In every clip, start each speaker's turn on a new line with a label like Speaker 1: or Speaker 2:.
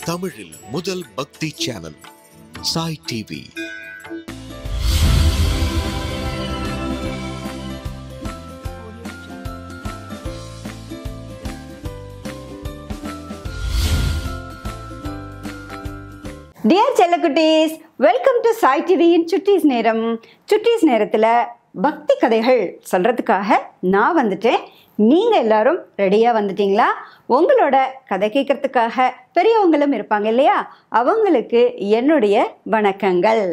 Speaker 1: தமிழில் முதல் பக்தி சேனல் சாய் டிவி.
Speaker 2: டியர் செல்லக்குட்டீஸ், வெல்கம் டு சாய் டிவியின் சுட்டீஸ் நேரம். சுட்டீஸ் நேரத்தில் பக்தி கதைகள் சொல்கிறதுக்காக நான் வந்துட்டேன். நீங்கள் எல்லாரும் ரெடியாக வந்துட்டீங்களா? உங்களோட கதை கேட்கறதுக்காக பெரியவங்களும் இருப்பாங்க இல்லையா? அவங்களுக்கு என்னுடைய வணக்கங்கள்.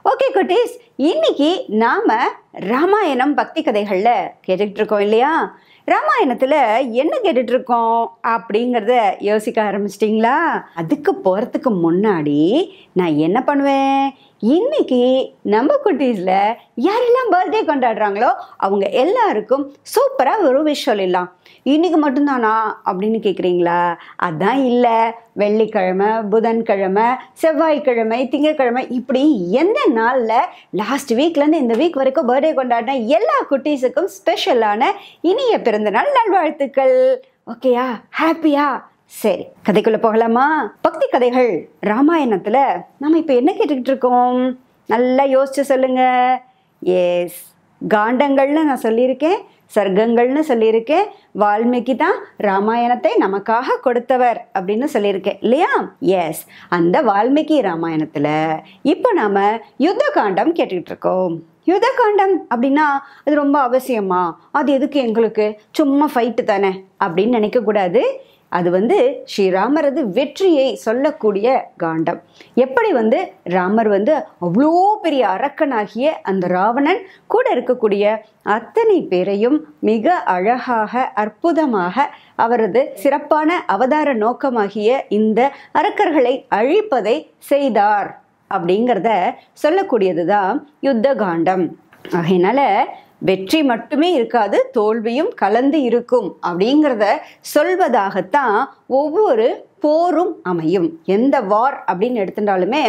Speaker 2: ஓகே குட்டீஸ், இன்னைக்கு நாம் ராமாயணம் பக்தி கதைகளில் கேட்டுக்கிட்டு இருக்கோம் இல்லையா? ராமாயணத்தில் என்ன கேட்டுட்ருக்கோம் அப்படிங்கிறத யோசிக்க ஆரம்பிச்சிட்டிங்களா? அதுக்கு போகிறதுக்கு முன்னாடி நான் என்ன பண்ணுவேன், இன்னைக்கு நம்ம குட்டீஸில் யாரெல்லாம் பர்த்டே கொண்டாடுறாங்களோ அவங்க எல்லாருக்கும் சூப்பராக ஒரு விஷ் சொல்லிடலாம். இன்னைக்கு மட்டும்தானா அப்படின்னு கேட்குறீங்களா? அதான் இல்லை, வெள்ளிக்கிழமை, புதன்கிழமை, செவ்வாய்க்கிழமை, திங்கட்கிழமை, இப்படி எந்த நாளில் லாஸ்ட் வீக்லேருந்து இந்த வீக் வரைக்கும் பர்த்டே கொண்டாடின எல்லா குட்டீஸுக்கும் ஸ்பெஷலான இனிய பிறந்தநாள் நல்வாழ்த்துக்கள். ஓகேயா? ஹாப்பியா? சரி, கதைக்குள்ள போகலாமா? பக்தி கதைகள் ராமாயணத்துல நம்ம இப்ப என்ன கேட்டுக்கிட்டு இருக்கோம்? நல்லா யோசிச்சு சொல்லுங்க. எஸ், காண்டங்கள்னு நான் சொல்லியிருக்கேன், சர்க்கங்கள்னு சொல்லியிருக்கேன். வால்மீகி தான் ராமாயணத்தை நமக்காக கொடுத்தவர் அப்படின்னு சொல்லியிருக்கேன் இல்லையா? எஸ், அந்த வால்மீகி ராமாயணத்துல இப்போ நாம யுத்த காண்டம் கேட்டுக்கிட்டு இருக்கோம். யுத்த காண்டம் அப்படின்னா அது ரொம்ப அவசியமா? அது எதுக்கு எங்களுக்கு? சும்மா ஃபைட்டு தானே அப்படின்னு நினைக்கக்கூடாது. அது ஸ்ரீராமரது வெற்றியை சொல்லக்கூடிய காண்டம். எப்படி ராமர் அவ்வளோ பெரிய அரக்கனாகிய அந்த ராவணன் கூட இருக்கக்கூடிய அத்தனை பேரையும் மிக அழகாக அற்புதமாக அவரது சிறப்பான அவதார நோக்கமாகிய இந்த அரக்கர்களை அழிப்பதை செய்தார் அப்படிங்கிறத சொல்லக்கூடியதுதான் யுத்த காண்டம். ஆகையினால வெற்றி மட்டுமே இருக்காது, தோல்வியும் கலந்து இருக்கும் அப்படிங்கிறத சொல்வதாகத்தான் ஒவ்வொரு போரும் அமையும். எந்த வார் அப்படின்னு எடுத்துட்டாலுமே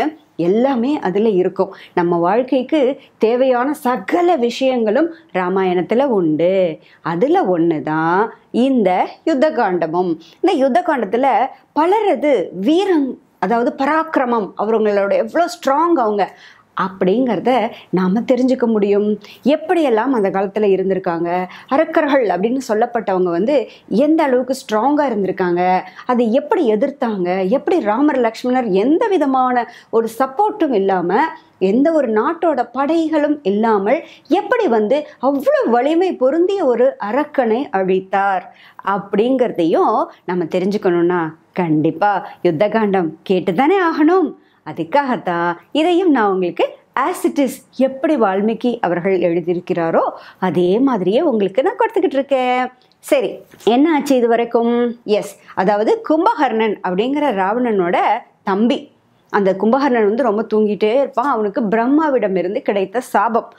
Speaker 2: எல்லாமே அதில் இருக்கும். நம்ம வாழ்க்கைக்கு தேவையான சகல விஷயங்களும் ராமாயணத்தில் உண்டு. அதில் ஒன்று தான் இந்த யுத்த காண்டமும். இந்த யுத்த காண்டத்தில் பலரது வீரம், அதாவது பராக்கிரமம், அவங்களோட எவ்வளோ ஸ்ட்ராங் அவங்க அப்படிங்கிறத நாம் தெரிஞ்சுக்க முடியும். எப்படியெல்லாம் அந்த காலத்தில் இருந்திருக்காங்க, அரக்கர்கள் அப்படின்னு சொல்லப்பட்டவங்க எந்த அளவுக்கு ஸ்ட்ராங்காக இருந்திருக்காங்க, அதை எப்படி எதிர்த்தாங்க, எப்படி ராமர் லக்ஷ்மணர் எந்த விதமான ஒரு சப்போர்ட்டும் இல்லாமல், எந்த ஒரு நாட்டோட படைகளும் இல்லாமல் எப்படி அவ்வளோ வலிமை பொருந்திய ஒரு அரக்கனை அழித்தார் அப்படிங்கிறதையும் நம்ம தெரிஞ்சுக்கணும்னா கண்டிப்பாக யுத்த காண்டம் கேட்டு தானே ஆகணும். அதுக்காகத்தான் இதையும் நான் உங்களுக்கு ஆஸ் இட் இஸ் எப்படி வால்மீகி அவர்கள் எழுதியிருக்கிறாரோ அதே மாதிரியே உங்களுக்கு நான் கொடுத்துக்கிட்டு இருக்கேன். சரி, என்ன ஆச்சு இது வரைக்கும்? எஸ், அதாவது கும்பகர்ணன் அப்படிங்கிற ராவணனோட தம்பி. அந்த கும்பகர்ணன் ரொம்ப தூங்கிட்டே இருப்பான். அவனுக்கு பிரம்மாவிடம் இருந்து கிடைத்த சாபம்.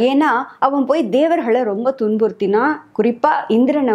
Speaker 2: ஏன்னா அவன் போய் தேவர்களை ரொம்ப துன்புறுத்தினா, குறிப்பாக இந்திரனை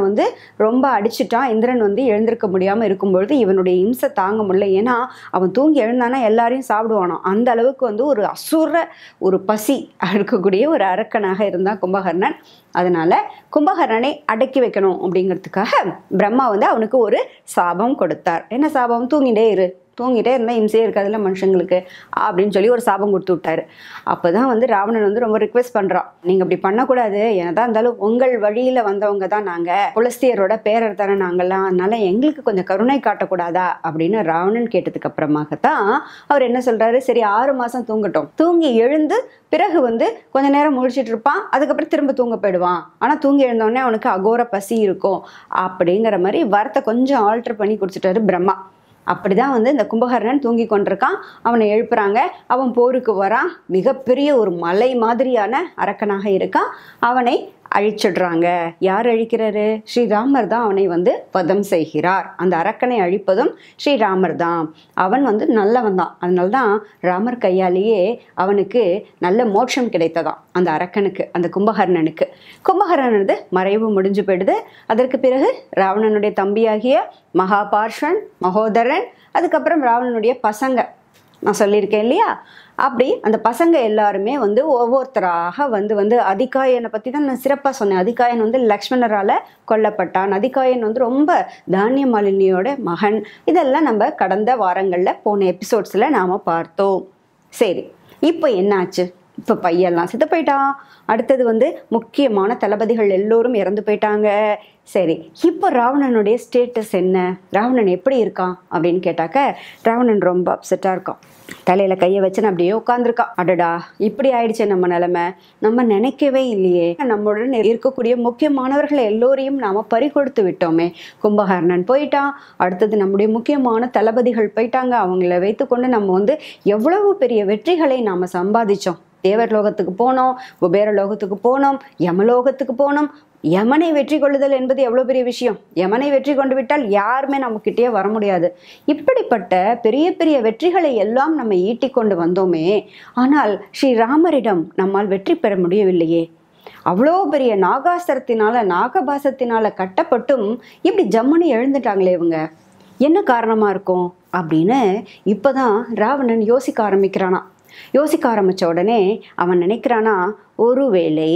Speaker 2: ரொம்ப அடிச்சுட்டான். இந்திரன் எழுந்திருக்க முடியாமல் இருக்கும்பொழுது இவனுடைய இம்சை தாங்க முடியல. ஏன்னா அவன் தூங்கி எழுந்தானா எல்லாரையும் சாப்பிடுவானோ. அந்த அளவுக்கு ஒரு அசுர ஒரு பசி இருக்கக்கூடிய ஒரு அரக்கனாக இருந்தான் கும்பகர்ணன். அதனால கும்பகர்ணனை அடக்கி வைக்கணும் அப்படிங்கிறதுக்காக பிரம்மா அவனுக்கு ஒரு சாபம் கொடுத்தார். என்ன சாபம்? தூங்கிட்டே இரு, தூங்கிட்டே இருந்தால் இம்சையே இருக்காதுல்ல மனுஷங்களுக்கு அப்படின்னு சொல்லி ஒரு சாபம் கொடுத்து விட்டாரு. அப்போ தான் ராவணன் ரொம்ப ரிக்வெஸ்ட் பண்ணுறான், நீங்கள் அப்படி பண்ணக்கூடாது, என்னதான் இருந்தாலும் உங்கள் வழியில் வந்தவங்க தான் நாங்கள், புலஸ்தியரோட பேரர் தானே நாங்கள்லாம், அதனால எங்களுக்கு கொஞ்சம் கருணை காட்டக்கூடாதா அப்படின்னு ராவணன் கேட்டதுக்கு அப்புறமாகத்தான் அவர் என்ன சொல்கிறாரு, சரி 6 மாதம் தூங்கட்டும், தூங்கி எழுந்து பிறகு கொஞ்ச நேரம் முழிச்சிட்டு இருப்பான், அதுக்கப்புறம் திரும்ப தூங்க போயிடுவான், ஆனால் தூங்கி எழுந்தோடனே அவனுக்கு அகோர பசி இருக்கும் அப்படிங்கிற மாதிரி வார்த்தை கொஞ்சம் ஆல்டர் பண்ணி கொடுத்துட்டாரு பிரம்மா. அப்படிதான் இந்த கும்பகர்ணன் தூங்கி கொண்டிருக்கான். அவனை எழுப்புறாங்க, அவன் போருக்கு வரான். மிகப்பெரிய ஒரு மலை மாதிரியான அரக்கனாக இருக்கான். அவனை அழிச்சிடுறாங்க. யார் அழிக்கிறாரு? ஸ்ரீராமர் தான் அவனை வதம் செய்கிறார். அந்த அரக்கனை அழிப்பதும் ஸ்ரீராமர் தான். அவன் நல்லவன் தான். அதனால தான் ராமர் கையாலேயே அவனுக்கு நல்ல மோட்சம் கிடைத்ததாம் அந்த அரக்கனுக்கு, அந்த கும்பகர்ணனுக்கு. கும்பகர்ணனது மறைவு முடிஞ்சு போயிடுது. அதற்கு பிறகு ராவணனுடைய தம்பியாகிய மகாபார்ஷன், மகோதரன், அதுக்கப்புறம் ராவணனுடைய பசங்க நான் சொல்லியிருக்கேன் இல்லையா? அப்படி அந்த பசங்க எல்லாருமே வந்து ஒவ்வொருத்தராக வந்து அதிகாயனை பற்றி தான் நான் சிறப்பாக சொன்னேன். அதிகாயன் வந்து லக்ஷ்மணரால் கொல்லப்பட்டான். அதிகாயன் வந்து ரொம்ப தானிய மாலினியோட மகன். இதெல்லாம் நம்ம கடந்த வாரங்களில் போன எபிசோட்ஸில் நாம் பார்த்தோம். சரி, இப்போ என்னாச்சு? இப்போ பையெல்லாம் செத்து போயிட்டான். அடுத்தது வந்து முக்கியமான தளபதிகள் எல்லோரும் இறந்து போயிட்டாங்க. சரி, இப்போ ராவணனுடைய ஸ்டேட்டஸ் என்ன? ராவணன் எப்படி இருக்கான் அப்படின்னு கேட்டாக்க, ராவணன் ரொம்ப அப்செட்டாக இருக்கான். தலையில் கையை வச்சுன்னு அப்படியே உட்காந்துருக்கான். அடடா, இப்படி ஆயிடுச்சு நம்ம நிலைமை, நம்ம நினைக்கவே இல்லையே, நம்மளுடன் இருக்கக்கூடிய முக்கியமானவர்களை எல்லோரையும் நாம் பறிகொடுத்து விட்டோமே. கும்பகர்ணன் போயிட்டான், அடுத்தது நம்முடைய முக்கியமான தளபதிகள் போயிட்டாங்க. அவங்கள வைத்துக்கொண்டு நம்ம வந்து எவ்வளவு பெரிய வெற்றிகளை நாம் சம்பாதிச்சோம். தேவர் லோகத்துக்கு போனோம், குபேர லோகத்துக்கு போனோம், யமலோகத்துக்கு போனோம். யமனை வெற்றி கொள்ளுதல் என்பது எவ்வளோ பெரிய விஷயம். யமனை வெற்றி கொண்டு விட்டால் யாருமே நம்மக்கிட்டே வர முடியாது. இப்படிப்பட்ட பெரிய பெரிய வெற்றிகளை எல்லாம் நம்ம ஈட்டி கொண்டு வந்தோமே, ஆனால் ஸ்ரீராமரிடம் நம்மால் வெற்றி பெற முடியவில்லையே. அவ்வளோ பெரிய நாகாஸ்திரத்தினால நாகபாசத்தினால கட்டப்பட்டும் இப்படி ஜம்முன்னு எழுந்துட்டாங்களே இவங்க, என்ன காரணமாக இருக்கும் அப்படின்னு இப்போதான் ராவணன் யோசிக்க ஆரம்பிக்கிறானா. யோசிக்க ஆரம்பித்த உடனே அவன் நினைக்கிறானா, ஒருவேளை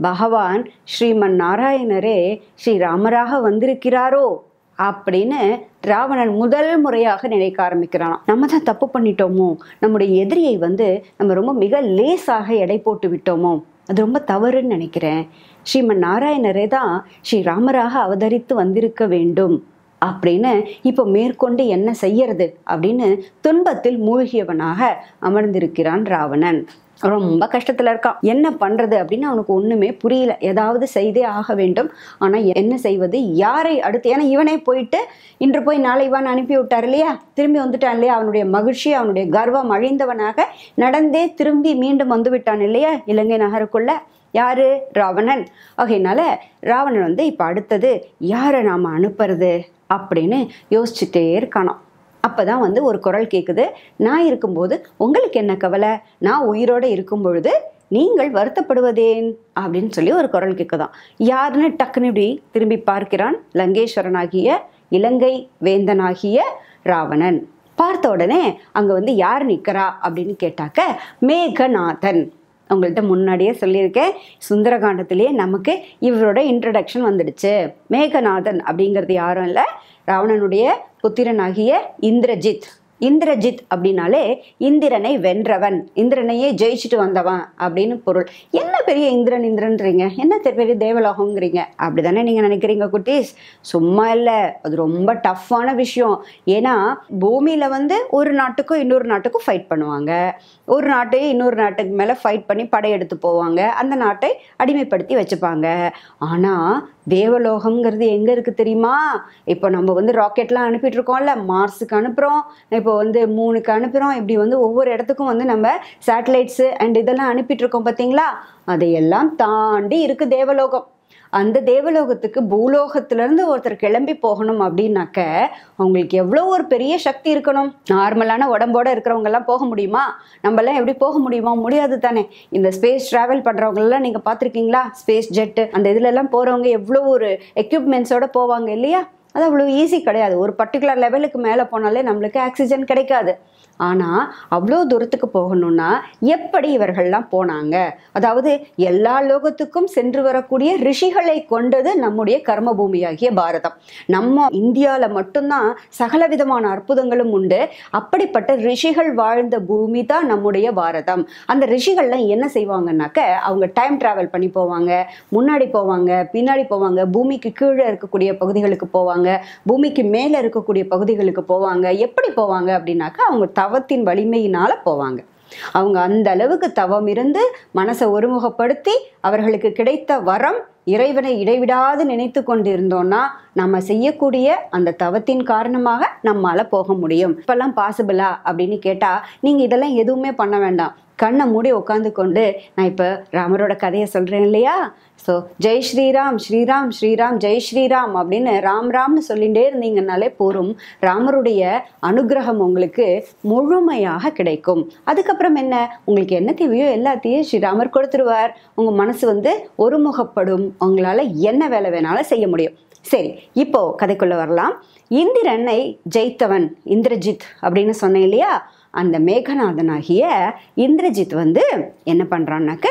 Speaker 2: பகவான் ஸ்ரீமன் நாராயணரே ஸ்ரீராமராக வந்திருக்கிறாரோ அப்படின்னு ராவணன் முதல் முறையாக நினைக்க ஆரம்பிக்கிறானா. நம்ம தான் தப்பு பண்ணிட்டோமோ, நம்முடைய எதிரியை வந்து நம்ம ரொம்ப மிக லேசாக எடை போட்டு விட்டோமோ, அது ரொம்ப தவறுன்னு நினைக்கிறேன். ஸ்ரீமன் நாராயணரே தான் ஸ்ரீராமராக அவதரித்து வந்திருக்க வேண்டும் அப்படின்னு இப்போ மேற்கொண்டு என்ன செய்யறது அப்படின்னு துன்பத்தில் மூழ்கியவனாக அமர்ந்திருக்கிறான் ராவணன். ரொம்ப கஷ்டத்துல இருக்கான். என்ன பண்றது அப்படின்னு அவனுக்கு ஒண்ணுமே புரியல. ஏதாவது செய்தே ஆக வேண்டும். ஆனா என்ன செய்வது, யாரை அடுத்து? ஏன்னா இவனே போயிட்டு இன்று போய் நாளை இவன் அனுப்பி விட்டார் இல்லையா, திரும்பி வந்துட்டான் இல்லையா, அவனுடைய மகிழ்ச்சி அவனுடைய கர்வம் அழிந்தவனாக நடந்தே திரும்பி மீண்டும் வந்து விட்டான் இல்லையா இலங்கை நகருக்குள்ள. யாரு? ராவணன். ஆகையினால ராவணன் வந்து இப்போ அடுத்தது யாரை நாம் அனுப்புறது அப்படின்னு யோசிச்சுட்டே இருக்கானாம். அப்போதான் வந்து ஒரு குரல் கேட்குது, நான் இருக்கும்போது உங்களுக்கு என்ன கவலை, நான் உயிரோடு இருக்கும் பொழுது நீங்கள் வருத்தப்படுவதேன் அப்படின்னு சொல்லி ஒரு குரல் கேட்குதான். யாருன்னு டக்குனு இப்படி திரும்பி பார்க்கிறான் லங்கேஸ்வரனாகிய இலங்கை வேந்தனாகிய ராவணன். பார்த்த உடனே அங்கே வந்து யார் நிற்கிறா அப்படின்னு கேட்டாக்க, மேகநாதன். உங்கள்கிட்ட முன்னாடியே சொல்லியிருக்கேன், சுந்தரகாண்டத்திலேயே நமக்கு இவரோட இன்ட்ரடக்ஷன் வந்துடுச்சு. மேகநாதன் அப்படிங்கிறது யாரும் இல்லை, ராவணனுடைய புத்திரனாகிய இந்திரஜித். இந்திரஜித் அப்படின்னாலே இந்திரனை வென்றவன், இந்திரனையே ஜெயிச்சுட்டு வந்தவன் அப்படின்னு பொருள். என்ன பெரிய இந்திரன்றீங்க, என்ன பெரிய தேவலோகங்கிறீங்க அப்படிதானே நீங்க நினைக்கிறீங்க குட்டீஸ்? சும்மா இல்லை, அது ரொம்ப டஃப்பான விஷயம். ஏன்னா பூமியில வந்து ஒரு நாட்டுக்கும் இன்னொரு நாட்டுக்கும் ஃபைட் பண்ணுவாங்க, ஒரு நாட்டையும் இன்னொரு நாட்டுக்கு மேலே ஃபைட் பண்ணி படையெடுத்து போவாங்க, அந்த நாட்டை அடிமைப்படுத்தி வச்சுப்பாங்க. ஆனால் தேவலோகம்ங்கிறது எங்கே இருக்குது தெரியுமா? இப்போ நம்ம வந்து ராக்கெட்லாம் அனுப்பிட்டு இருக்கோம்ல, மார்ஸுக்கு அனுப்புகிறோம், இப்போ வந்து மூணுக்கு அனுப்புகிறோம், இப்படி வந்து ஒவ்வொரு இடத்துக்கும் வந்து நம்ம சேட்டலைட்ஸு அண்ட் இதெல்லாம் அனுப்பிட்டு இருக்கோம் பார்த்தீங்களா? அதையெல்லாம் தாண்டி இருக்குது தேவலோகம். அந்த தேவலோகத்துக்கு பூலோகத்திலேருந்து ஒருத்தர் கிளம்பி போகணும் அப்படின்னாக்க அவங்களுக்கு எவ்வளோ ஒரு பெரிய சக்தி இருக்கணும். நார்மலான உடம்போடு இருக்கிறவங்கெல்லாம் போக முடியுமா? நம்மளாம் எப்படி போக முடியுமா? முடியாது தானே. இந்த ஸ்பேஸ் ட்ராவல் பண்ணுறவங்களெல்லாம் நீங்கள் பார்த்துருக்கீங்களா? ஸ்பேஸ் ஜெட்டு அந்த இதுலலாம் போகிறவங்க எவ்வளோ ஒரு எக்யூப்மெண்ட்ஸோடு போவாங்க இல்லையா? அது அவ்வளோ ஈஸி கிடையாது. ஒரு பர்டிகுலர் லெவலுக்கு மேலே போனாலே நம்மளுக்கு ஆக்சிஜன் கிடைக்காது. ஆனால் அவ்வளோ தூரத்துக்கு போகணும்னா எப்படி இவர்கள்லாம் போனாங்க? அதாவது எல்லா லோகத்துக்கும் சென்று வரக்கூடிய ரிஷிகளை கொண்டது நம்முடைய கர்ம பூமியாகிய பாரதம். நம்ம இந்தியாவில் மட்டும்தான் சகல விதமான அற்புதங்களும் உண்டு. அப்படிப்பட்ட ரிஷிகள் வாழ்ந்த பூமி தான் நம்முடைய பாரதம். அந்த ரிஷிகள்லாம் என்ன செய்வாங்கன்னாக்க, அவங்க டைம் டிராவல் பண்ணி போவாங்க, முன்னாடி போவாங்க, பின்னாடி போவாங்க, பூமிக்கு கீழே இருக்கக்கூடிய பகுதிகளுக்கு போவாங்க, பூமிக்கு மேலே இருக்கக்கூடிய பகுதிகளுக்கு போவாங்க. எப்படி போவாங்க அப்படின்னாக்கா அவங்க தவத்தின் வலிமையினால போவாங்க. அவங்க அந்த அளவுக்கு தவம் இருந்து மனசை ஒருமுகப்படுத்தி அவர்களுக்கு கிடைத்த வரம் இறைவனை இடைவிடாது நினைத்து கொண்டு இருந்தோம்னா நம்ம செய்யக்கூடிய அந்த தவத்தின் காரணமாக நம்மால போக முடியும். இப்பெல்லாம் பாசிபிளா அப்படின்னு கேட்டா நீங்க இதெல்லாம் எதுவுமே பண்ண வேண்டாம். கண்ணை மூடி உட்காந்து கொண்டு நான் இப்போ ராமரோட கதையை சொல்கிறேன் இல்லையா? ஸோ ஜெய் ஸ்ரீராம் ஸ்ரீராம் ஸ்ரீராம் ஜெய் ஸ்ரீராம் அப்படின்னு ராம் ராம்னு சொல்லிகிட்டே இருந்தீங்கன்னாலே போரும். ராமருடைய அனுகிரகம் உங்களுக்கு முழுமையாக கிடைக்கும். அதுக்கப்புறம் என்ன, உங்களுக்கு என்ன தேவையோ எல்லாத்தையும் ஸ்ரீராமர் கொடுத்துருவார். உங்கள் மனசு வந்து ஒருமுகப்படும், உங்களால் என்ன வேலை வேணாலும் செய்ய முடியும். சரி, இப்போ கதைக்குள்ளே வரலாம். இந்திரனை ஜெயித்தவன் இந்திரஜித் அப்படின்னு சொன்னேன் இல்லையா? அந்த மேகநாதனாகிய இந்திரஜித் வந்து என்ன பண்ணுறான்னாக்க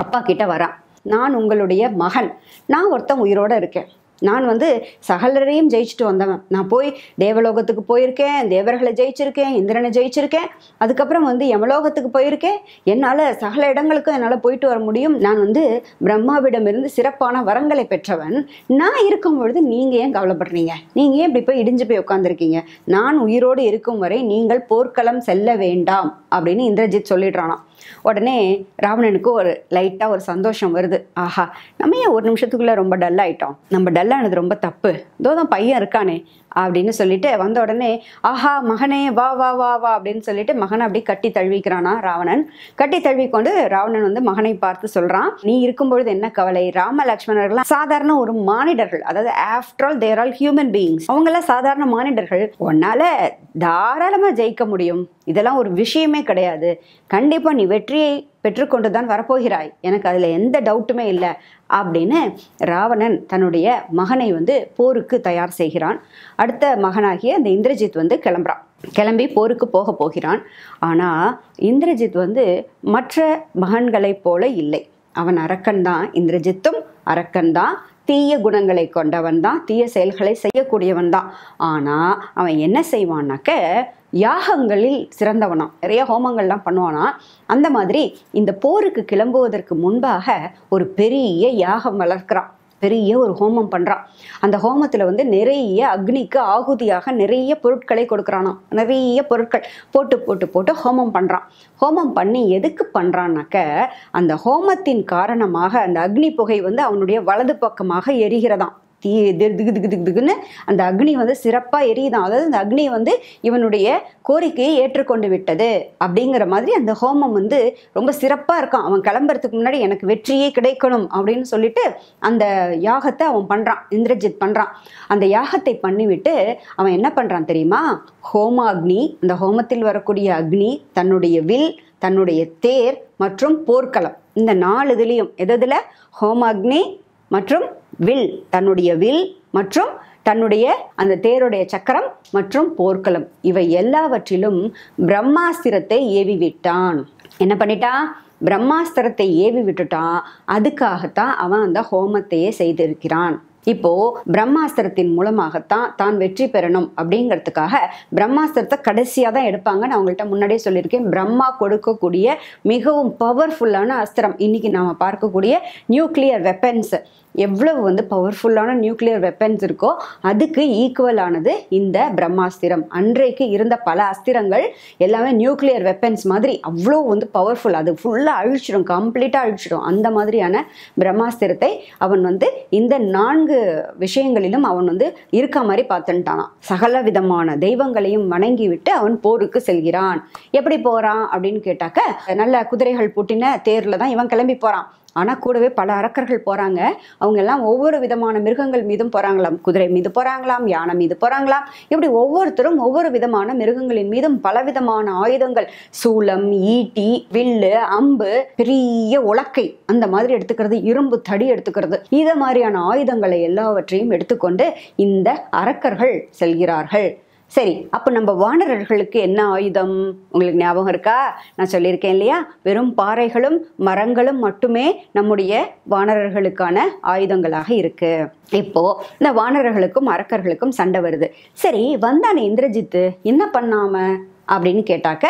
Speaker 2: அப்பா கிட்ட வரான். நான் உங்களுடைய மகன், நான் ஒருத்தன் உயிரோடு இருக்கேன், நான் வந்து சகலரையும் ஜெயிச்சுட்டு வந்தவன், நான் போய் தேவலோகத்துக்கு போயிருக்கேன், தேவர்களை ஜெயிச்சிருக்கேன், இந்திரனை ஜெயிச்சிருக்கேன், அதுக்கப்புறம் வந்து யமலோகத்துக்கு போயிருக்கேன், என்னால் சகல இடங்களுக்கும் என்னால் போயிட்டு வர முடியும், நான் வந்து பிரம்மாவிடமிருந்து சிறப்பான வரங்களை பெற்றவன், நான் இருக்கும் பொழுது நீங்கள் ஏன் கவலைப்படுறீங்க, நீங்கள் ஏன் இப்படி போய் இடிஞ்சு போய் உட்காந்துருக்கீங்க, நான் உயிரோடு இருக்கும் வரை நீங்கள் போர்க்களம் செல்ல வேண்டாம் அப்படின்னு இந்திரஜித் சொல்லிடுறானாம். உடனே ராவணனுக்கு ஒரு லைட்டாக ஒரு சந்தோஷம் வருது. ஆஹா, நம்ம ஏன் ஒரு நிமிஷத்துக்குள்ளே ரொம்ப டல்லாயிட்டோம், நம்ம டல்லானது ரொம்ப தப்பு, இதோ தான் பையன் இருக்கானே அப்படின்னு சொல்லிட்டு வந்த உடனே ஆஹா மகனே வா வா வா வா அப்படின்னு சொல்லிட்டு மகனை அப்படி கட்டி தழுவிக்கிறானா ராவணன். கட்டி தழுவிக்கொண்டு ராவணன் வந்து மகனை பார்த்து சொல்றான், நீ இருக்கும்பொழுது என்ன கவலை, ராம லக்ஷ்மணர்கள்லாம் சாதாரண ஒரு மானிடர்கள், அதாவது ஆஃப்டர் ஆல் தேர் ஆல் ஹியூமன் பீயிங்ஸ், அவங்கெல்லாம் சாதாரண மானிடர்கள், உன்னால தாராளமா ஜெயிக்க முடியும், இதெல்லாம் ஒரு விஷயமே கிடையாது, கண்டிப்பா நீ வெற்றியை பெற்றுக்கொண்டு தான் வரப்போகிறாய், எனக்கு அதில் எந்த டவுட்டுமே இல்லை அப்படின்னு ராவணன் தன்னுடைய மகனை வந்து போருக்கு தயார் செய்கிறான். அடுத்த மகனாகிய அந்த இந்திரஜித் வந்து கிளம்பி போருக்கு போகிறான். ஆனால் இந்திரஜித் வந்து மற்ற மகன்களைப் போல இல்லை, அவன் அரக்கன் தான், இந்திரஜித்தும் அரக்கன் தான், தீய குணங்களை கொண்டவன் தான், தீய செயல்களை செய்யக்கூடியவன் தான். ஆனால் அவன் என்ன செய்வான்னாக்க யாகங்களில் சிறந்தவனாம், நிறைய ஹோமங்கள்லாம் பண்ணுவானா. அந்த மாதிரி இந்த போருக்கு கிளம்புவதற்கு முன்பாக ஒரு பெரிய யாகம் வளர்க்கிறான், பெரிய ஒரு ஹோமம் பண்ணுறான். அந்த ஹோமத்தில் வந்து நிறைய அக்னிக்கு ஆகுதியாக நிறைய பொருட்களை கொடுக்குறானாம், நிறைய பொருட்கள் போட்டு போட்டு போட்டு ஹோமம் பண்ணுறான். ஹோமம் பண்ணி எதுக்கு பண்ணுறான்னாக்க அந்த ஹோமத்தின் காரணமாக அந்த அக்னி புகை வந்து அவனுடைய வலது பக்கமாக எரிகிறதாம். திகுன்னு அந்த அக்னி வந்து சிறப்பாக எரியுதான், அதாவது அந்த அக்னி வந்து இவனுடைய கோரிக்கையை ஏற்றுக்கொண்டு விட்டது அப்படிங்கிற மாதிரி அந்த ஹோமம் வந்து ரொம்ப சிறப்பாக இருக்கான். அவன் கிளம்புறதுக்கு முன்னாடி எனக்கு வெற்றியே கிடைக்கணும் அப்படின்னு சொல்லிட்டு அந்த யாகத்தை அவன் பண்ணுறான், இந்திரஜித் பண்ணுறான். அந்த யாகத்தை பண்ணிவிட்டு அவன் என்ன பண்ணுறான் தெரியுமா, ஹோமாக்னி, அந்த ஹோமத்தில் வரக்கூடிய அக்னி, தன்னுடைய வில், தன்னுடைய தேர் மற்றும் போர்க்களம், இந்த 4 இதுலேயும் எதில் ஹோமாக்னி மற்றும் வில், தன்னுடைய வில் மற்றும் தன்னுடைய அந்த தேருடைய சக்கரம் மற்றும் போர்க்களம், இவை எல்லாவற்றிலும் பிரம்மாஸ்திரத்தை ஏவி விட்டான். என்ன பண்ணிட்டான், பிரம்மாஸ்திரத்தை ஏவி விட்டுட்டான். அதுக்காகத்தான் அவன் அந்த ஹோமத்தையே செய்திருக்கிறான். இப்போ பிரம்மாஸ்திரத்தின் மூலமாகத்தான் தான் வெற்றி பெறணும் அப்படிங்கிறதுக்காக பிரம்மாஸ்திரத்தை கடைசியாக தான் எடுப்பாங்க. நான் உங்கள்கிட்ட முன்னாடியே சொல்லியிருக்கேன், பிரம்மா கொடுக்கக்கூடிய மிகவும் பவர்ஃபுல்லான அஸ்திரம், இன்னைக்கு நாம் பார்க்கக்கூடிய நியூக்ளியர் வெப்பன்ஸ், எவ்வளவு வந்து பவர்ஃபுல்லான நியூக்ளியர் வெப்பன்ஸ் இருக்கோ அதுக்கு ஈக்குவலானது இந்த பிரம்மாஸ்திரம். அன்றைக்கு இருந்த பல அஸ்திரங்கள் எல்லாமே நியூக்ளியர் வெப்பன்ஸ் மாதிரி அவ்வளோ வந்து பவர்ஃபுல், அது ஃபுல்லாக அழிச்சிடும், கம்ப்ளீட்டாக அழிச்சிடும். அந்த மாதிரியான பிரம்மாஸ்திரத்தை அவன் வந்து இந்த 4 விஷயங்களிலும் அவன் வந்து இருக்க மாதிரி பார்த்துட்டானான். சகல விதமான தெய்வங்களையும் வணங்கி விட்டு அவன் போருக்கு செல்கிறான். எப்படி போறான் அப்படின்னு கேட்டாக்க, நல்ல குதிரைகள் பூட்டின தேர்ல தான் இவன் கிளம்பி போறான். ஆனால் கூடவே பல அரக்கர்கள் போகிறாங்க. அவங்க எல்லாம் ஒவ்வொரு விதமான மிருகங்கள் மீதும் போகிறாங்களாம், குதிரை மீது போகிறாங்களாம், யானை மீது போகிறாங்களாம். இப்படி ஒவ்வொருத்தரும் ஒவ்வொரு விதமான மிருகங்களின் மீதும் பலவிதமான ஆயுதங்கள், சூலம், ஈட்டி, வில்லு, அம்பு, பெரிய உலக்கை அந்த மாதிரி எடுத்துக்கிறது, இரும்பு தடி எடுத்துக்கிறது, இதை மாதிரியான ஆயுதங்களை எல்லாவற்றையும் எடுத்துக்கொண்டு இந்த அரக்கர்கள் செல்கிறார்கள். சரி, அப்போ நம்ம வானரர்களுக்கு என்ன ஆயுதம் உங்களுக்கு ஞாபகம் இருக்கா? நான் சொல்லியிருக்கேன் இல்லையா, வெறும் பாறைகளும் மரங்களும் மட்டுமே நம்முடைய வானரர்களுக்கான ஆயுதங்களாக இருக்கு. இப்போ இந்த வானரர்களுக்கும் அரக்கர்களுக்கும் சண்டை வருது. சரி, வந்தானே இந்திரஜித்து என்ன பண்ணாம அப்படின்னு கேட்டாக்க,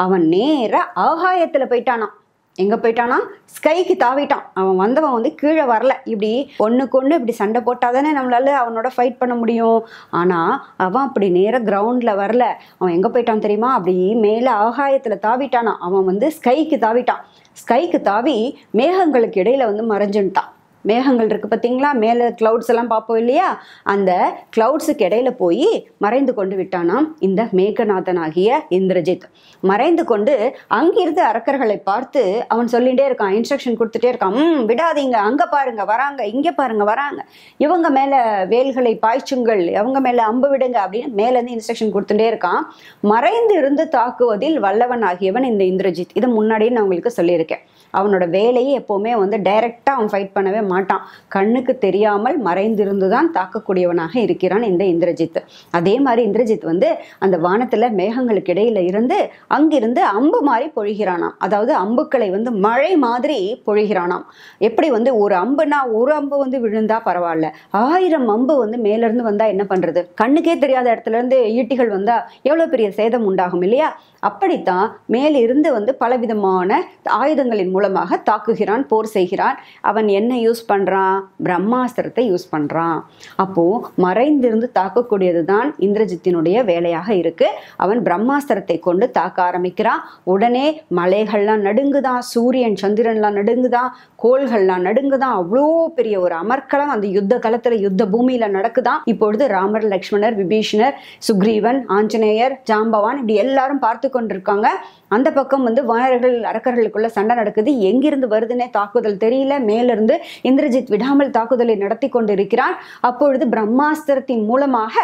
Speaker 2: அவன் நேரா ஆகாயத்துல போயிட்டானாம். எங்கே போயிட்டானா, ஸ்கைக்கு தாவிட்டான். அவன் வந்தவன் வந்து கீழே வரல, இப்படி ஒன்றுக்கு ஒன்று இப்படி சண்டை போட்டால் தானே நம்மளால அவனோட ஃபைட் பண்ண முடியும். ஆனால் அவன் அப்படி நேராக கிரவுண்டில் வரல. அவன் எங்கே போயிட்டான் தெரியுமா, அப்படி மேலே ஆகாயத்தில் தாவிட்டானா. அவன் வந்து ஸ்கைக்கு தாவிட்டான். ஸ்கைக்கு தாவி மேகங்களுக்கு இடையில வந்து மறைஞ்சுட்டான். மேகங்கள் இருக்குது பார்த்தீங்களா, மேலே கிளவுட்ஸ் எல்லாம் பார்ப்போம் இல்லையா, அந்த கிளவுட்ஸுக்கு இடையில போய் மறைந்து கொண்டு விட்டானாம் இந்த மேகநாதனாகிய இந்திரஜித். மறைந்து கொண்டு அங்கிருந்து அரக்கர்களை பார்த்து அவன் சொல்லிகிட்டே இருக்கான், இன்ஸ்ட்ரக்ஷன் கொடுத்துட்டே இருக்கான். விடாதீங்க, அங்கே பாருங்க வராங்க, இங்கே பாருங்க வராங்க, இவங்க மேலே வேல்களை பாய்ச்சுங்கள், அவங்க மேலே அம்பு விடுங்க அப்படின்னு மேலேருந்து இன்ஸ்ட்ரக்ஷன் கொடுத்துட்டே இருக்கான். மறைந்து இருந்து தாக்குவதில் வல்லவன் ஆகியவன் இந்த இந்திரஜித். இதை முன்னாடியே நான் உங்களுக்கு சொல்லியிருக்கேன். அவனோட வேலையே எப்போவுமே வந்து டைரெக்டாக அவன் ஃபைட் பண்ணவே மாட்டான். கண்ணுக்கு தெரியாமல் மறைந்திருந்து தான் தாக்கக்கூடியவனாக இருக்கிறான் இந்த இந்திரஜித். அதே மாதிரி இந்திரஜித் வந்து அந்த வானத்தில் மேகங்களுக்கு இடையில இருந்து அங்கிருந்து அம்பு மாதிரி பொழிகிறானாம். அதாவது அம்புக்களை வந்து மழை மாதிரி பொழிகிறானாம். எப்படி வந்து ஒரு அம்புனா ஒரு அம்பு வந்து விழுந்தா பரவாயில்ல, 1000 அம்பு வந்து மேலேருந்து வந்தால் என்ன பண்ணுறது? கண்ணுக்கே தெரியாத இடத்துல இருந்து ஈட்டிகள் வந்தால் எவ்வளோ பெரிய சேதம் உண்டாகும் இல்லையா? அப்படித்தான் மேலிருந்து வந்து பலவிதமான ஆயுதங்களின் மூலமாக தாக்குகிறான், போர் செய்கிறான். அவன் என்ன யூஸ் பண்ணுறான்? பிரம்மாஸ்திரத்தை யூஸ் பண்ணுறான். அப்போது மறைந்திருந்து தாக்கக்கூடியது தான் இந்திரஜித்தினுடைய வேலையாக இருக்குது. அவன் பிரம்மாஸ்திரத்தை கொண்டு தாக்க ஆரம்பிக்கிறான். உடனே மலைகள்லாம் நடுங்குதான், சூரியன் சந்திரன்லாம் நடுங்குதான், கோள்கள்லாம் நடுங்குதான். அவ்வளோ பெரிய ஒரு அமர்க்களம் அந்த யுத்த களத்தில் யுத்த பூமியில் நடக்குதான். இப்பொழுது ராமர், லக்ஷ்மணர், விபீஷணர், சுக்ரீவன், ஆஞ்சநேயர், ஜாம்பவான் இப்படி எல்லாரும் பார்த்து கொண்டிருக்காங்க. அந்த பக்கம் வந்து வானரர்கள் அரக்கர்களுக்குள்ள சண்டை நடக்குது. எங்கிருந்து வருதுன்னே தாக்குதல் தெரியல. மேலிருந்து இந்திரஜித் விடாமல் தாக்குதலை நடத்தி கொண்டிருக்கிறான். அப்பொழுது பிரம்மாஸ்திரத்தின் மூலமாக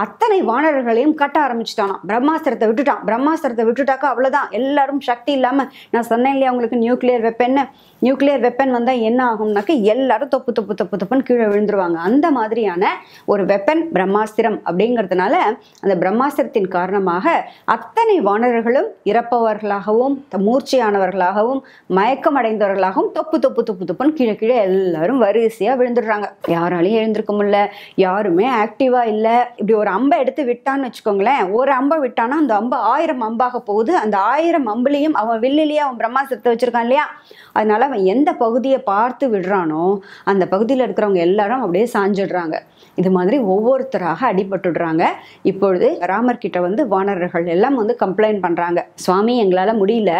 Speaker 2: அத்தனை வானரர்களையும் கட்ட ஆரம்பிச்சுட்டானாம். பிரம்மாஸ்திரத்தை விட்டுட்டான். பிரம்மாஸ்திரத்தை விட்டுட்டாக்கா அவ்வளவுதான், எல்லாரும் சக்தி இல்லாம, நான் சொன்னேன் இல்லையா உங்களுக்கு நியூக்ளியர் வெப்பன் வந்தா என்ன ஆகும்னாக்க எல்லாரும் தொப்பு தொப்பு தொப்பு தொப்புன்னு கீழே விழுந்துருவாங்க. அந்த மாதிரியான ஒரு வெப்பன் பிரம்மாஸ்திரம். அப்படிங்கிறதுனால அந்த பிரம்மாஸ்திரத்தின் காரணமாக அத்தனை வானரர்களும் இறப்பவர்களாகவும் மூர்ச்சையானவர்களாகவும் மயக்கம் அடைந்தவர்களாகவும் தொப்பு தொப்பு தொப்பு தொப்புன்னு கீழே கீழே எல்லாரும் வரிசையா விழுந்துடுறாங்க. யாராலையும் எழுந்திருக்க முடியல, யாருமே ஆக்டிவா இல்லை. இப்படி ஒரு அம்பை எடுத்து விட்டான்னு வச்சுக்கோங்களேன், ஒரு அம்பை விட்டானா அந்த அம்பு 1000 அம்பாக போகுது. அந்த 1000 அம்புலையும் அவன் வில்லிலேயே அவன் பிரம்மாஸ்திரத்தை வச்சிருக்கான் இல்லையா, அதனால அவன் எந்த பகுதியை பார்த்து விடுறானோ அந்த பகுதியில் இருக்கிறவங்க எல்லாரும் அப்படியே சாஞ்சிடுறாங்க. இது மாதிரி ஒவ்வொருத்தராக அடிபட்டுடுறாங்க. இப்பொழுது ராமர் கிட்ட வந்து வானரர்கள் எல்லாம் வந்து கம்ப்ளைண்ட் பண்றாங்க, சுவாமி எங்களால முடியல,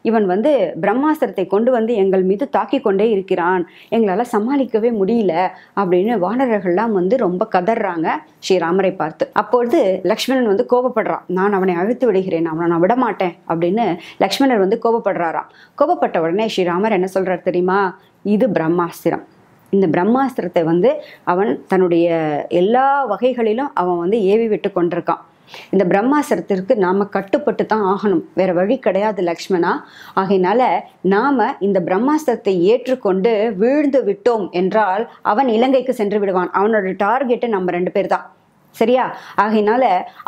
Speaker 2: இவன் வந்து பிரம்மாஸ்திரத்தை கொண்டு வந்து எங்கள் மீது தாக்கி கொண்டே இருக்கிறான், எங்களால சமாளிக்கவே முடியல அப்படின்னு வானரர்கள்லாம் வந்து ரொம்ப கதறாங்க ஸ்ரீராமரை பார்த்து. அப்பொழுது லக்ஷ்மணன் வந்து கோபப்படுறான், நான் அவனை அழுத்து விடுகிறேன், அவனை நான் விட மாட்டேன் அப்படின்னு லக்ஷ்மணர் வந்து கோபப்படுறாராம். கோபப்பட்ட உடனே ஸ்ரீராமர் என்ன சொல்றார் தெரியுமா? இது பிரம்மாஸ்திரம். இந்த பிரம்மாஸ்திரத்தை வந்து அவன் தன்னுடைய எல்லா வகைகளிலும் அவன் வந்து ஏவி விட்டு கொண்டிருக்கான். இந்த பிரம்மாஸ்திரத்திற்கு நாம கட்டுப்பட்டு தான் ஆகணும், வேற வழி கிடையாது லக்ஷ்மணா. ஆகையினால நாம இந்த பிரம்மாஸ்திரத்தை ஏற்றுக்கொண்டு வீழ்ந்து விட்டோம் என்றால் அவன் இலங்கைக்கு சென்று விடுவான். அவனோட டார்கெட்டு நம்ம 2 பேர் தான், சரியா? ஆகையினால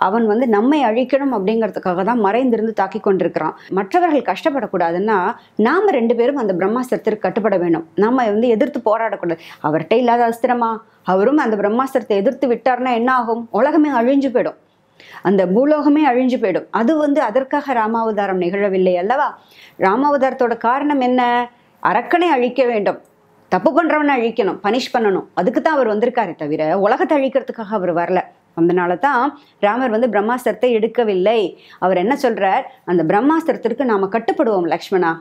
Speaker 2: அவன் வந்து நம்மை அழிக்கணும் அப்படிங்கிறதுக்காக தான் மறைந்திருந்து தாக்கி கொண்டிருக்கிறான். மற்றவர்கள் கஷ்டப்படக்கூடாதுன்னா நாம 2 பேரும் அந்த பிரம்மாஸ்திரத்திற்கு கட்டுப்பட வேணும். நம்ம வந்து எதிர்த்து போராடக்கூடாது. அவர்கிட்ட இல்லாத அஸ்திரமா? அவரும் அந்த பிரம்மாஸ்திரத்தை எதிர்த்து விட்டார்னா என்ன ஆகும்? உலகமே அழிஞ்சு போயிடும், அந்த பூலோகமே அழிஞ்சு போயிடும். அது வந்து அதற்காக ராமாவதாரம் நிகழவில்லை அல்லவா? ராமாவதாரத்தோட காரணம் என்ன? அரக்கனை அழிக்க வேண்டும், தப்பு பண்றவனை அழிக்கணும், பனிஷ் பண்ணணும். அதுக்கு தான் அவர் வந்திருக்காரே தவிர உலகத்தை அழிக்கிறதுக்காக அவர் வரல. அதனால தான் ராமர் வந்து பிரம்மாஸ்திரத்தை எடுக்கவில்லை. அவர் என்ன சொல்றார்? அந்த பிரம்மாஸ்திரத்திற்கு நாம கட்டுப்படுவோம் லக்ஷ்மணா,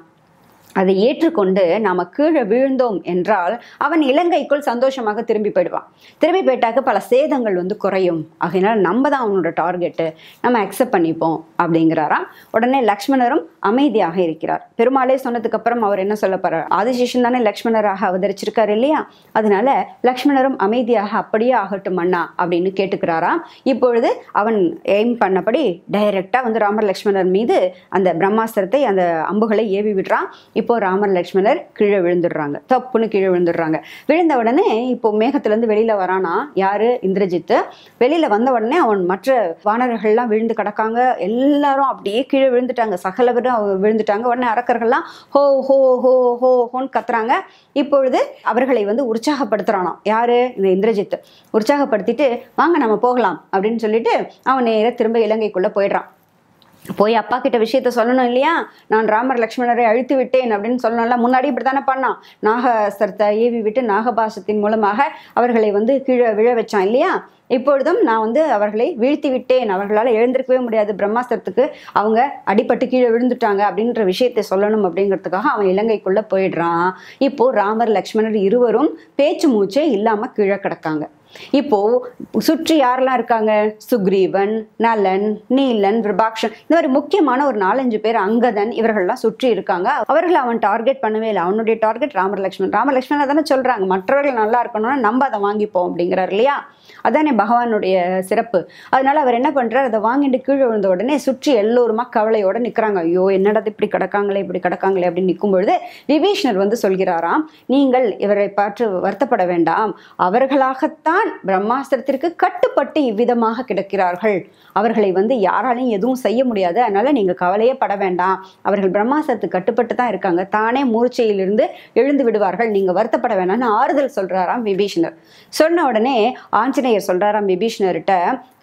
Speaker 2: அதை ஏற்றுக்கொண்டு நாம கீழே வீழ்ந்தோம் என்றால் அவன் இலங்கைக்குள் சந்தோஷமாக திரும்பி போயிடுவான். திரும்பி போயிட்டாக்க பல சேதங்கள் வந்து குறையும். ஆகையினால நம்ம தான் அவனோட டார்கெட்டு, நம்ம அக்செப்ட் பண்ணிப்போம் அப்படிங்கிறாராம். உடனே லக்ஷ்மணரும் அமைதியாக இருக்கிறார். பெருமாளே சொன்னதுக்கு அப்புறம் அவர் என்ன சொல்ல போறார்? ஆதிசேஷன் தானே லக்ஷ்மணராக அவதரிச்சிருக்காரு இல்லையா? அதனால லக்ஷ்மணரும் அமைதியாக அப்படியே ஆகட்டும் அண்ணா அப்படின்னு கேட்டுக்கிறாராம். இப்பொழுது அவன் எய்ம் பண்ணபடி டைரக்டா வந்து ராமர் லக்ஷ்மணர் மீது அந்த பிரம்மாஸ்திரத்தை, அந்த அம்புகளை ஏவி விடுறான். இப்போ ராமர் லக்ஷ்மணர் கீழே விழுந்துடுறாங்க, தப்புன்னு கீழே விழுந்துடுறாங்க. விழுந்த உடனே இப்போ மேகத்திலேருந்து வெளியில வரானா யாரு? இந்திரஜித்து. வெளியில வந்த உடனே அவன் மற்ற வானரர்கள்லாம் விழுந்து கிடக்காங்க. எல்லாரும் அப்படியே கீழே விழுந்துட்டாங்க, சகலவரும் விழுந்துட்டாங்க. உடனே அரக்கர்கள்லாம் ஹோ ஹோ ஹோ ஹோ ஹோன்னு கத்துறாங்க. இப்பொழுது அவர்களை வந்து உற்சாகப்படுத்துறானா யாரு? இந்த இந்திரஜித்து. உற்சாகப்படுத்திட்டு வாங்க நம்ம போகலாம் அப்படின்னு சொல்லிட்டு அவன் நேர திரும்ப இலங்கைக்குள்ள போயிடுறான். போய் அப்பா கிட்ட விஷயத்த சொல்லணும் இல்லையா? நான் ராமர் லக்ஷ்மணரை அழித்து விட்டேன் அப்படின்னு சொல்லணும்ல. முன்னாடி இப்படி தானே பண்ணான், நாகஸ்திரத்தை ஏவி விட்டு நாகபாசத்தின் மூலமாக அவர்களை வந்து கீழே விழ வச்சான் இல்லையா? இப்பொழுதும் நான் வந்து அவர்களை வீழ்த்தி விட்டேன், அவர்களால் எழுந்திருக்கவே முடியாது, பிரம்மாஸ்திரத்துக்கு அவங்க அடிபட்டு கீழே விழுந்துட்டாங்க அப்படின்ற விஷயத்தை சொல்லணும் அப்படிங்கிறதுக்காக அவன் இலங்கைக்குள்ள போயிடுறான். இப்போ ராமர் லக்ஷ்மணர் இருவரும் பேச்சு மூச்சே இல்லாம கீழே கிடக்காங்க. இப்போ சுற்றி யாரெல்லாம் இருக்காங்க? சுக்ரீவன், நலன், நீலன், விருபாக்ஷன், இந்த மாதிரி முக்கியமான ஒரு 4-5 பேர், அங்கதன், இவர்கள்லாம் சுற்றி இருக்காங்க. அவர்களை அவன் டார்கெட் பண்ணவே இல்லை. அவனுடைய டார்கெட் ராமலக்ஷ்மன். ராமலக்ஷ்மன் அதானே சொல்றாங்க, மற்றவர்கள் நல்லா இருக்கணும்னா நம்ம அதை வாங்கிப்போம் அப்படிங்கிறார் இல்லையா? அதானே பகவானுடைய சிறப்பு. அதனால அவர் என்ன பண்றாரு, அதை வாங்கிட்டு கீழே விழுந்த உடனே சுற்றி எல்லோருமா கவலையோட நிக்கிறாங்க. ஐயோ என்னடா இப்படி கிடக்காங்களே இப்படி கிடக்காங்களே அப்படின்னு நிற்கும் பொழுது விபீஷணர் வந்து சொல்கிறாராம், நீங்கள் இவரை பார்த்து வருத்தப்பட வேண்டாம், அவர்களாகத்தான் பிரம்மாஸ்திரத்திற்கு கட்டுப்பட்டு இவ்விதமாக கிடக்கிறார்கள். அவர்களை வந்து யாராலையும் எதுவும் செய்ய முடியாது. அதனால நீங்க கவலையே பட வேண்டாம். அவர்கள் பிரம்மாஸ்திரத்துக்கு கட்டுப்பட்டு தான் இருக்காங்க. தானே மூர்ச்சையிலிருந்து எழுந்து விடுவார்கள். நீங்க வருத்தப்பட வேண்டாம்னு ஆறுதல் சொல்றாராம் விபீஷணர். சொன்ன உடனே ஆஞ்சநேயர் சொல்றாராம் விபீஷணர்கிட்ட,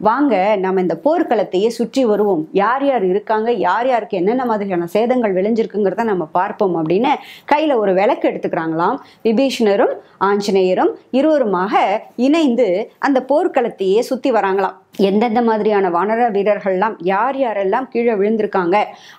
Speaker 2: வாங்க நம்ம இந்த போர்க்களத்தையே சுற்றி வருவோம், யார் யார் இருக்காங்க, யார் யாருக்கு என்னென்ன மாதிரியான சேதங்கள் விளைஞ்சிருக்குங்கிறத நம்ம பார்ப்போம் அப்படின்னு கையில ஒரு விளக்கு எடுத்துக்கிறாங்களாம். விபீஷணரும் ஆஞ்சநேயரும் இருவருமாக இணைந்து அந்த போர்க்களத்தையே சுத்தி வராங்களாம். எந்தெந்த மாதிரியான வானர வீரர்கள்லாம் யார் யாரெல்லாம் கீழே விழுந்திருக்காங்க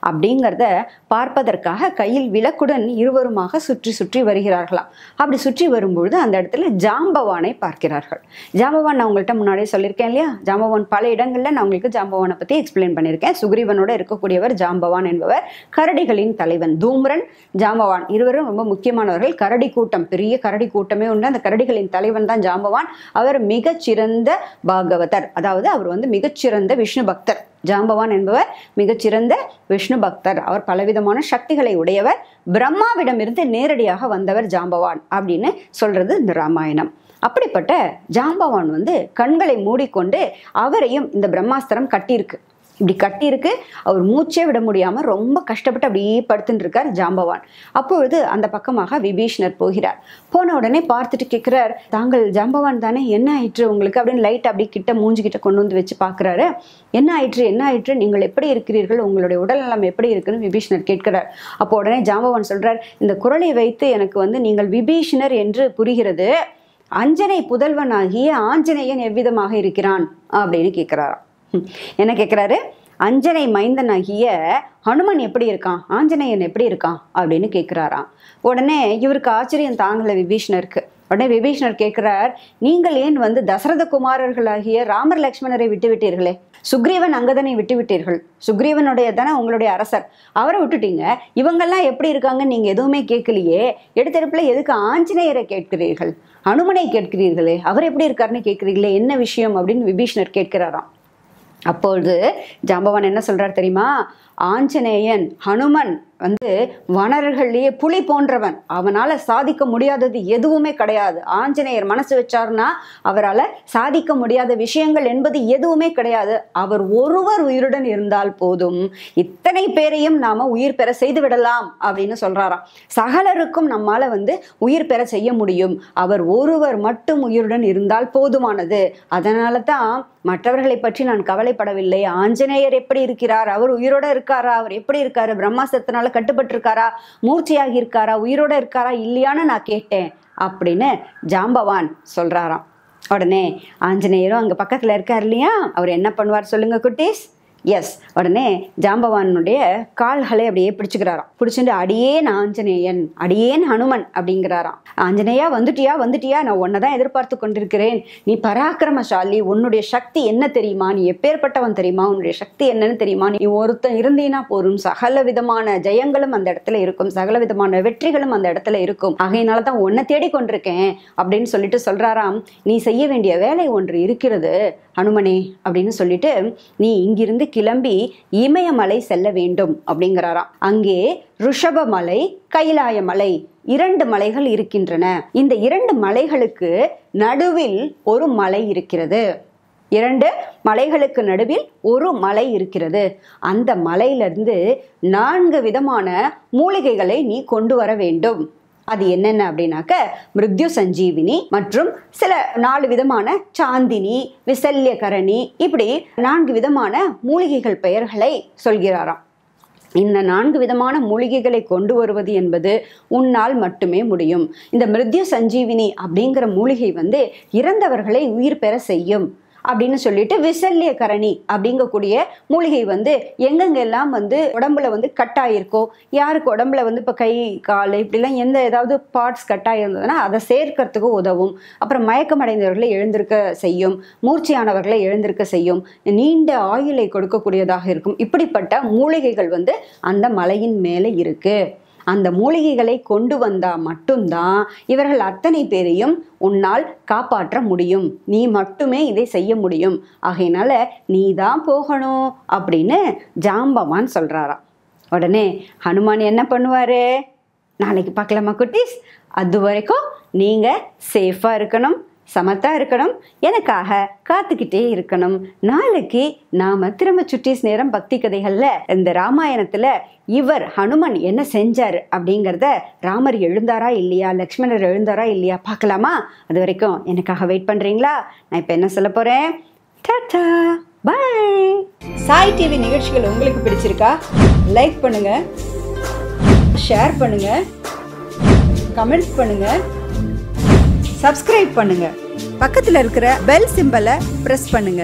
Speaker 2: அப்படிங்கிறத பார்ப்பதற்காக கையில் விளக்குடன் இருவருமாக சுற்றி சுற்றி வருகிறார்களாம். அப்படி சுற்றி வரும்பொழுது அந்த இடத்துல ஜாம்பவானை பார்க்கிறார்கள். ஜாம்பவான் நான் உங்கள்கிட்ட முன்னாடியே சொல்லியிருக்கேன் இல்லையா? ஜாம்பவான் பல இடங்கள்ல நான் உங்களுக்கு ஜாம்பவானை பத்தி எக்ஸ்பிளைன் பண்ணியிருக்கேன். சுக்ரீவனோட இருக்கக்கூடியவர் ஜாம்பவான் என்பவர். கரடிகளின் தலைவன் தூம்ரன், ஜாம்பவான் இருவரும் ரொம்ப முக்கியமானவர்கள். கரடி கூட்டம், பெரிய கரடி கூட்டமே உண்டு. அந்த கரடிகளின் தலைவன் தான் ஜாம்பவான். அவர் மிகச்சிறந்த பாகவதர், அதாவது அவர் வந்து மிகச்சிறந்த விஷ்ணு பக்தர். ஜாம்பவான் என்பவர் மிகச்சிறந்த விஷ்ணு பக்தர். அவர் பலவிதமான சக்திகளை உடையவர். பிரம்மாவிடமிருந்து நேரடியாக வந்தவர் ஜாம்பவான் அப்படின்னு சொல்றது இந்த ராமாயணம். அப்படிப்பட்ட ஜாம்பவான் வந்து கண்களை மூடிக்கொண்டு அவரையும் இந்த பிரம்மாஸ்திரம் கட்டியிருக்கு. இப்படி கட்டியிருக்கு. அவர் மூச்சே விட முடியாம ரொம்ப கஷ்டப்பட்டு அப்படியே படுத்துட்டு இருக்கார் ஜாம்பவான். அப்பொழுது அந்த பக்கமாக விபீஷணர் போகிறார். போன உடனே பார்த்துட்டு கேட்கிறார், தாங்கள் ஜாம்பவான் தானே, என்ன ஆயிற்று உங்களுக்கு அப்படின்னு லைட் அப்படி கிட்ட மூஞ்சிக்கிட்ட கொண்டு வந்து வச்சு பாக்குறாரு. என்ன ஆயிற்று என்ன ஆயிற்று, நீங்கள் எப்படி இருக்கிறீர்கள், உங்களுடைய உடல் நலம் எப்படி இருக்குன்னு விபீஷணர் கேட்கிறார். அப்போ உடனே ஜாம்பவான் சொல்றார், இந்த குரலை வைத்து எனக்கு வந்து நீங்கள் விபீஷணர் என்று புரிகிறது, அஞ்சனை புதல்வனாகிய ஆஞ்சநேயன் எவ்விதமாக இருக்கிறான் அப்படின்னு கேட்கிறாராம். என்ன கேட்கிறாரு, அஞ்சனை மைந்தனாகிய ஹனுமன் எப்படி இருக்கான், ஆஞ்சநேயன் எப்படி இருக்கான் அப்படின்னு கேட்கிறாராம். உடனே இவருக்கு ஆச்சரியம் தாங்கல விபீஷணருக்கு. உடனே விபீஷணர் கேட்கிறார், நீங்கள் ஏன் வந்து தசரத குமாரர்களாகிய ராமர் லக்ஷ்மணரை விட்டு விட்டீர்களே, சுக்ரீவன் அங்கதனை விட்டு விட்டீர்கள், சுக்ரீவனுடைய தானே உங்களுடைய அரசர், அவரை விட்டுட்டீங்க, இவங்கெல்லாம் எப்படி இருக்காங்கன்னு நீங்க எதுவுமே கேட்கலையே, எடுத்தெடுப்புல எதுக்கு ஆஞ்சநேயரை கேட்கிறீர்கள், ஹனுமனை கேட்கிறீர்களே, அவர் எப்படி இருக்காருன்னு கேட்கிறீங்களே, என்ன விஷயம் அப்படின்னு விபீஷணர் கேட்கிறாராம். அப்பொழுது ஜாம்பவான் என்ன சொல்றார் தெரியுமா, ஆஞ்சநேயன் ஹனுமன் வந்து வனர்கள்லயே புலி போன்றவன், அவனால சாதிக்க முடியாதது எதுவுமே கிடையாது. ஆஞ்சநேயர் மனசு வச்சாருன்னா அவரால் சாதிக்க முடியாத விஷயங்கள் என்பது எதுவுமே கிடையாது. அவர் ஒருவர் உயிருடன் இருந்தால் போதும், இத்தனை பேரையும் நாம உயிர் பெற செய்து விடலாம் அப்படின்னு சொல்றாராம். சகலருக்கும் நம்மால வந்து உயிர் பெற செய்ய முடியும், அவர் ஒருவர் மட்டும் உயிருடன் இருந்தால் போதுமானது. அதனால தான் மற்றவர்களை பற்றி நான் கவலைப்படவில்லை. ஆஞ்சநேயர் எப்படி இருக்கிறார், அவர் உயிரோட இருக்காரா, அவர் எப்படி இருக்காரு, பிரம்மாஸ்திரத்தினால கட்டுப்பட்டு இருக்காரா, மூர்ச்சையாகி இருக்காரா, உயிரோட இருக்காரா இல்லையான்னு நான் கேட்டேன் அப்படின்னு ஜாம்பவான் சொல்றாராம். உடனே ஆஞ்சநேயரும் அங்க பக்கத்துல இருக்கார் இல்லையா, அவர் என்ன பண்ணுவார் சொல்லுங்க குட்டீஸ்? எஸ், உடனே ஜாம்பவானுடைய கால்களை அப்படியே பிடிச்சுக்கிறாராம். பிடிச்சிட்டு அடியேன் ஆஞ்சநேயன், அடியேன் ஹனுமன் அப்படிங்கிறாராம். ஆஞ்சநேயா வந்துட்டியா வந்துட்டியா, நான் உன்னதான் எதிர்பார்த்து கொண்டிருக்கிறேன், நீ பராக்கிரமசாலி, உன்னுடைய சக்தி என்ன தெரியுமா, நீ எப்பேற்பட்டவன் தெரியுமா, உன்னுடைய சக்தி என்னன்னு தெரியுமா, நீ ஒருத்தன் இருந்தீனா போரும், சகல விதமான ஜெயங்களும் அந்த இடத்துல இருக்கும், சகல விதமான வெற்றிகளும் அந்த இடத்துல இருக்கும், ஆகையினாலதான் உன்னை தேடிக்கொண்டிருக்கேன் அப்படின்னு சொல்லிட்டு சொல்றாராம். நீ செய்ய வேண்டிய வேலை ஒன்று இருக்கிறது ஹனுமனே அப்படின்னு சொல்லிட்டு, நீ இங்கிருந்து கிளம்பி இமயமலை செல்ல வேண்டும் அப்படிங்கிறாராம். அங்கே ரிஷபமலை, கைலாய மலை, 2 மலைகள் இருக்கின்றன. இந்த 2 மலைகளுக்கு நடுவில் ஒரு மலை இருக்கிறது. 2 மலைகளுக்கு நடுவில் ஒரு மலை இருக்கிறது. அந்த மலையிலிருந்து 4 விதமான மூலிகைகளை நீ கொண்டு வர வேண்டும். அது என்னென்ன அப்படின்னாக்க, மிருத்யு சஞ்சீவினி மற்றும் சில 4 விதமான சாந்தினி, விசல்யகரணி, இப்படி 4 விதமான மூலிகைகள் பெயர்களை சொல்கிறாராம். இந்த 4 விதமான மூலிகைகளை கொண்டு வருவது என்பது உன்னால் மட்டுமே முடியும். இந்த மிருத்யு சஞ்சீவினி அப்படிங்கிற மூலிகை வந்து இறந்தவர்களை உயிர் பெற செய்யும். அப்படின்னு சொல்லிட்டு விசல்ய கரணி அப்படிங்கக்கூடிய மூலிகை வந்து எங்கெங்கெல்லாம் வந்து உடம்புல வந்து கட்டாயிருக்கோ, யாருக்கு உடம்புல வந்து இப்போ கை கால் இப்படிலாம் ஏதாவது பார்ட்ஸ் கட்டாயிருந்ததுன்னா அதை சேர்க்கறதுக்கு உதவும். அப்புறம் மயக்கமடைந்தவர்களை எழுந்திருக்க செய்யும், மூர்ச்சையானவர்களை எழுந்திருக்க செய்யும், நீண்ட ஆயுளை கொடுக்கக்கூடியதாக இருக்கும். இப்படிப்பட்ட மூலிகைகள் வந்து அந்த மலையின் மேலே இருக்கு. அந்த மூலிகைகளை கொண்டு வந்தா மட்டும்தான் இவர்கள் அத்தனை பேரையும் உன்னால் காப்பாற்ற முடியும். நீ மட்டுமே இதை செய்ய முடியும். ஆகையினால நீ தான் போகணும் அப்படின்னு ஜாம்பவான் சொல்றாராம். உடனே ஹனுமான் என்ன பண்ணுவாரு? நாளைக்கு பார்க்கலாமா குட்டீஸ்? அது வரைக்கும் நீங்க சேஃபா இருக்கணும், சமத்தா இருக்கணும், எனக்காக காத்துக்கிட்டே இருக்கணும். நாளைக்கு நாம திரும்ப சுட்டீஸ் நேரம் பக்தி கதைகள்ல இந்த ராமாயணத்துல இவர் ஹனுமன் என்ன செஞ்சாரு அப்படிங்கிறத, ராமர் எழுந்தாரா இல்லையா, லக்ஷ்மணர் எழுந்தாரா இல்லையா பார்க்கலாமா? அது வரைக்கும் எனக்காக வெயிட் பண்றீங்களா? நான் இப்ப என்ன சொல்ல போறேன்? டாடா, பாய். சாய் டிவி நிகழ்ச்சிகள் உங்களுக்கு பிடிச்சிருக்கா? லைக் பண்ணுங்க, ஷேர் பண்ணுங்க, கமெண்ட் பண்ணுங்க, சப்ஸ்கிரைப் பண்ணுங்க, பக்கத்துல இருக்கிற பெல் சிம்பலை பிரஸ் பண்ணுங்க.